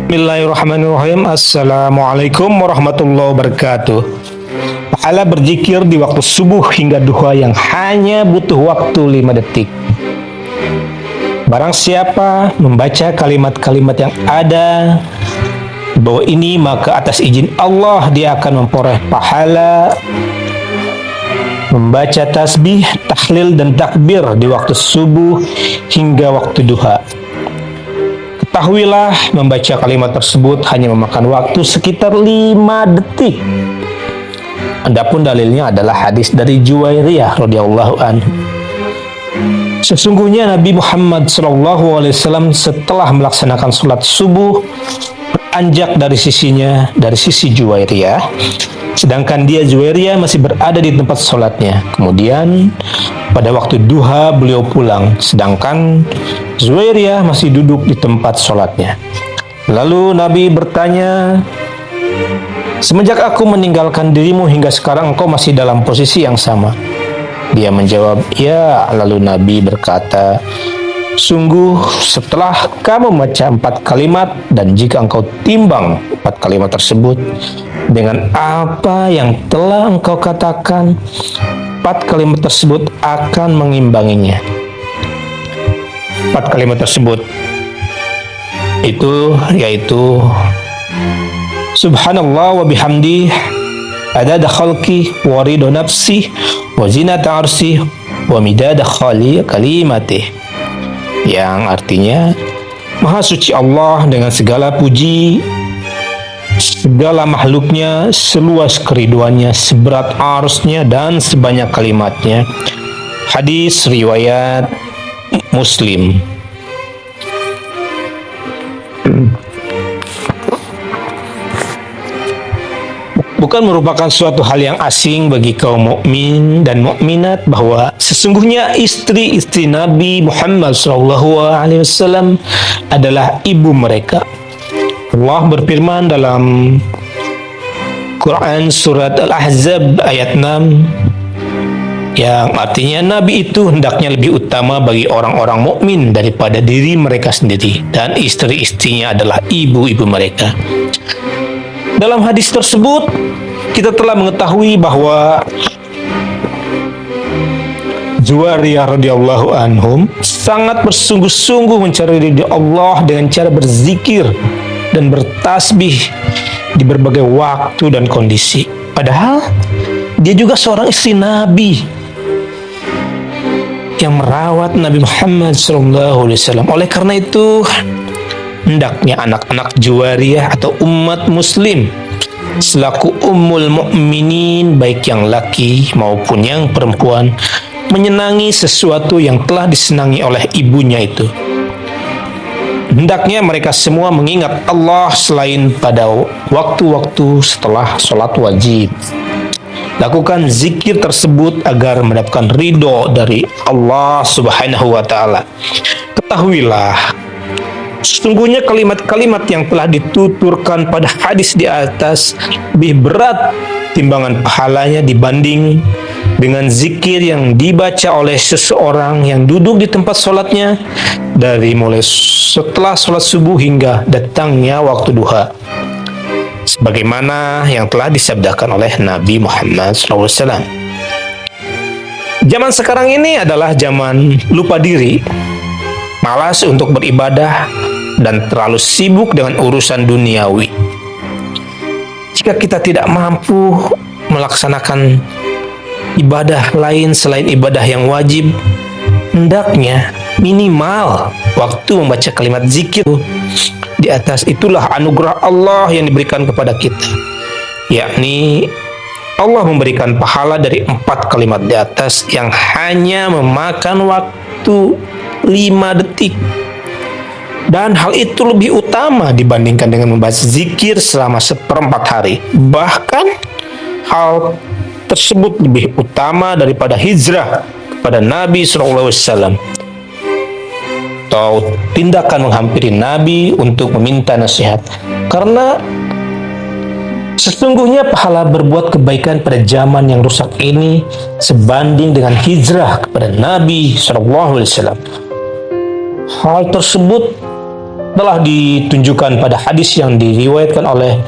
Bismillahirrahmanirrahim. Assalamualaikum warahmatullahi wabarakatuh. Pahala berzikir di waktu subuh hingga duha yang hanya butuh waktu 5 detik. Barang siapa membaca kalimat-kalimat yang ada di bawah ini, maka atas izin Allah dia akan memperoleh pahala membaca tasbih, tahlil dan takbir di waktu subuh hingga waktu duha. Ketahuilah, membaca kalimat tersebut hanya memakan waktu sekitar 5 detik. Adapun dalilnya adalah hadis dari Juwairiyah radhiyallahu anhu. Sesungguhnya Nabi Muhammad SAW setelah melaksanakan sholat subuh beranjak dari sisinya, dari sisi Juwairiyah, sedangkan dia Juwairiyah masih berada di tempat sholatnya. Kemudian pada waktu duha beliau pulang, sedangkan Juwairiyah masih duduk di tempat sholatnya. Lalu Nabi bertanya, "Semenjak aku meninggalkan dirimu hingga sekarang engkau masih dalam posisi yang sama?" Dia menjawab, "Ya." Lalu Nabi berkata, "Sungguh setelah kamu membaca 4 kalimat dan jika engkau timbang 4 kalimat tersebut dengan apa yang telah engkau katakan, 4 kalimat tersebut akan mengimbanginya." 4 kalimat tersebut yaitu Subhanallah wa bihamdi adada khalqi wa ridha nafsi wa zinata arsi wa midada kalimatih, yang artinya Maha suci Allah dengan segala puji, segala makhluknya, seluas keriduannya, seberat arsnya dan sebanyak kalimatnya. Hadis riwayat Muslim. Bukan merupakan suatu hal yang asing bagi kaum mukmin dan mukminat bahwa sesungguhnya istri-istri Nabi Muhammad SAW adalah ibu mereka. Allah berfirman dalam Quran surat Al-Ahzab ayat 6, yang artinya Nabi itu hendaknya lebih utama bagi orang-orang mukmin daripada diri mereka sendiri, dan istri-istrinya adalah ibu-ibu mereka. Dalam hadis tersebut kita telah mengetahui bahwa Juwairiyah radhiyallahu anhum sangat bersungguh-sungguh mencari ridha Allah dengan cara berzikir dan bertasbih di berbagai waktu dan kondisi. Padahal dia juga seorang istri Nabi yang merawat Nabi Muhammad SAW. Oleh karena itu, hendaknya anak-anak Juwairiyah atau umat muslim selaku ummul mukminin, baik yang laki maupun yang perempuan, menyenangi sesuatu yang telah disenangi oleh ibunya itu. Hendaknya mereka semua mengingat Allah selain pada waktu-waktu setelah sholat wajib. Lakukan zikir tersebut agar mendapatkan ridho dari Allah Subhanahu wa Ta'ala. Ketahuilah, sesungguhnya kalimat-kalimat yang telah dituturkan pada hadis di atas lebih berat timbangan pahalanya dibanding dengan zikir yang dibaca oleh seseorang yang duduk di tempat sholatnya dari mulai setelah sholat subuh hingga datangnya waktu duha, sebagaimana yang telah disabdakan oleh Nabi Muhammad SAW. Zaman sekarang ini adalah zaman lupa diri, malas untuk beribadah, dan terlalu sibuk dengan urusan duniawi. Jika kita tidak mampu melaksanakan ibadah lain selain ibadah yang wajib, hendaknya minimal waktu membaca kalimat zikir di atas. Itulah anugerah Allah yang diberikan kepada kita, yakni Allah memberikan pahala dari 4 kalimat di atas yang hanya memakan waktu 5 detik. Dan hal itu lebih utama dibandingkan dengan membahas zikir selama 1/4 hari. Bahkan hal tersebut lebih utama daripada hijrah kepada Nabi SAW atau tindakan menghampiri Nabi untuk meminta nasihat. Karena sesungguhnya pahala berbuat kebaikan pada zaman yang rusak ini sebanding dengan hijrah kepada Nabi SAW. Hal tersebut telah ditunjukkan pada hadis yang diriwayatkan oleh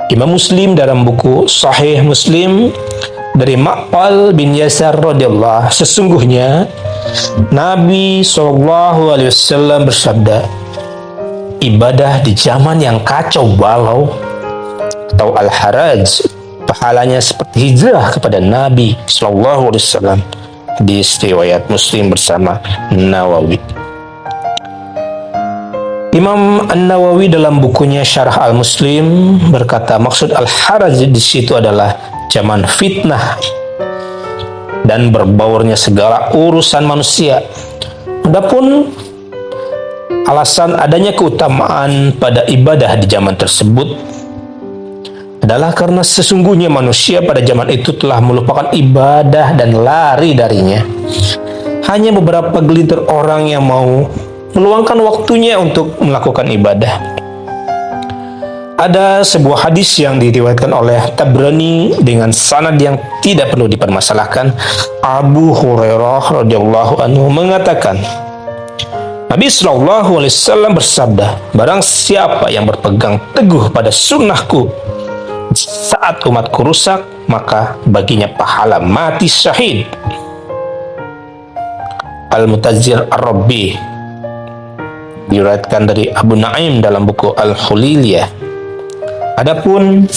Imam Muslim dalam buku Sahih Muslim dari Ma'qal bin Yasar radhiyallahu. Sesungguhnya Nabi SAW bersabda, ibadah di zaman yang kacau balau atau al-haraj, pahalanya seperti hijrah kepada Nabi SAW. Di riwayat Muslim bersama Nawawi. Imam An-Nawawi dalam bukunya Syarah Al-Muslim berkata, maksud al-haraj di situ adalah zaman fitnah dan berbaurnya segala urusan manusia. Adapun alasan adanya keutamaan pada ibadah di zaman tersebut adalah karena sesungguhnya manusia pada zaman itu telah melupakan ibadah dan lari darinya. Hanya beberapa gelintir orang yang mau meluangkan waktunya untuk melakukan ibadah. Ada sebuah hadis yang diriwayatkan oleh Tabrani dengan sanad yang tidak perlu dipermasalahkan. Abu Hurairah radhiyallahu anhu mengatakan, Nabi SAW bersabda, barang siapa yang berpegang teguh pada sunnahku saat umatku rusak, maka baginya pahala mati syahid. Al-Mutazzir Ar-Rabbi diriwayatkan dari Abu Naim dalam buku Al-Huliliyah. Adapun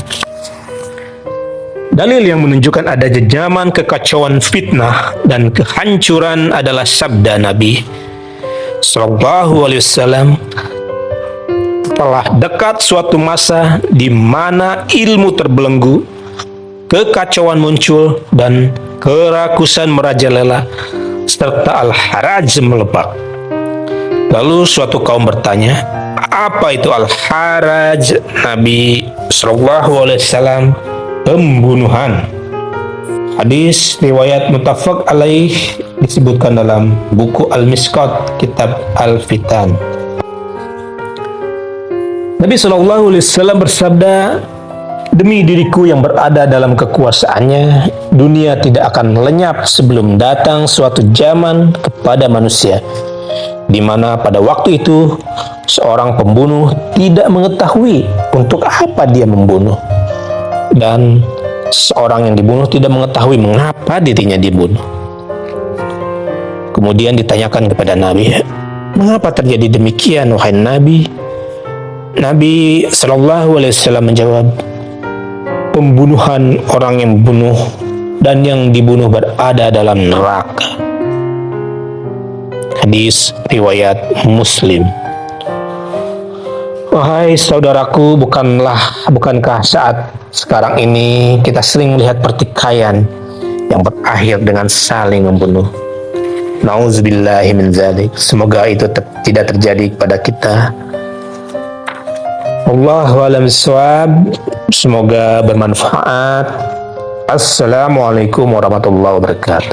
dalil yang menunjukkan adanya zaman kekacauan, fitnah dan kehancuran adalah sabda Nabi SAW, telah dekat suatu masa di mana ilmu terbelenggu, kekacauan muncul dan kerakusan merajalela serta al-haraj melepak. Lalu suatu kaum bertanya, apa itu al-haraj? Nabi SAW, pembunuhan. Hadis riwayat muttafaq alaih disebutkan dalam buku Al-Misqat, kitab Al-Fitan. Nabi SAW bersabda, demi diriku yang berada dalam kekuasaannya, dunia tidak akan lenyap sebelum datang suatu zaman kepada manusia, di mana pada waktu itu seorang pembunuh tidak mengetahui untuk apa dia membunuh, dan seorang yang dibunuh tidak mengetahui mengapa dirinya dibunuh. Kemudian ditanyakan kepada Nabi, mengapa terjadi demikian wahai Nabi? Nabi SAW menjawab, pembunuhan orang yang membunuh dan yang dibunuh berada dalam neraka. Hadis riwayat Muslim. Wahai saudaraku, bukankah saat sekarang ini kita sering melihat pertikaian yang berakhir dengan saling membunuh? Nauzubillahi min dzalik. Semoga itu tidak terjadi kepada kita. Wallahu a'lam bishawab. Semoga bermanfaat. Assalamualaikum warahmatullahi wabarakatuh.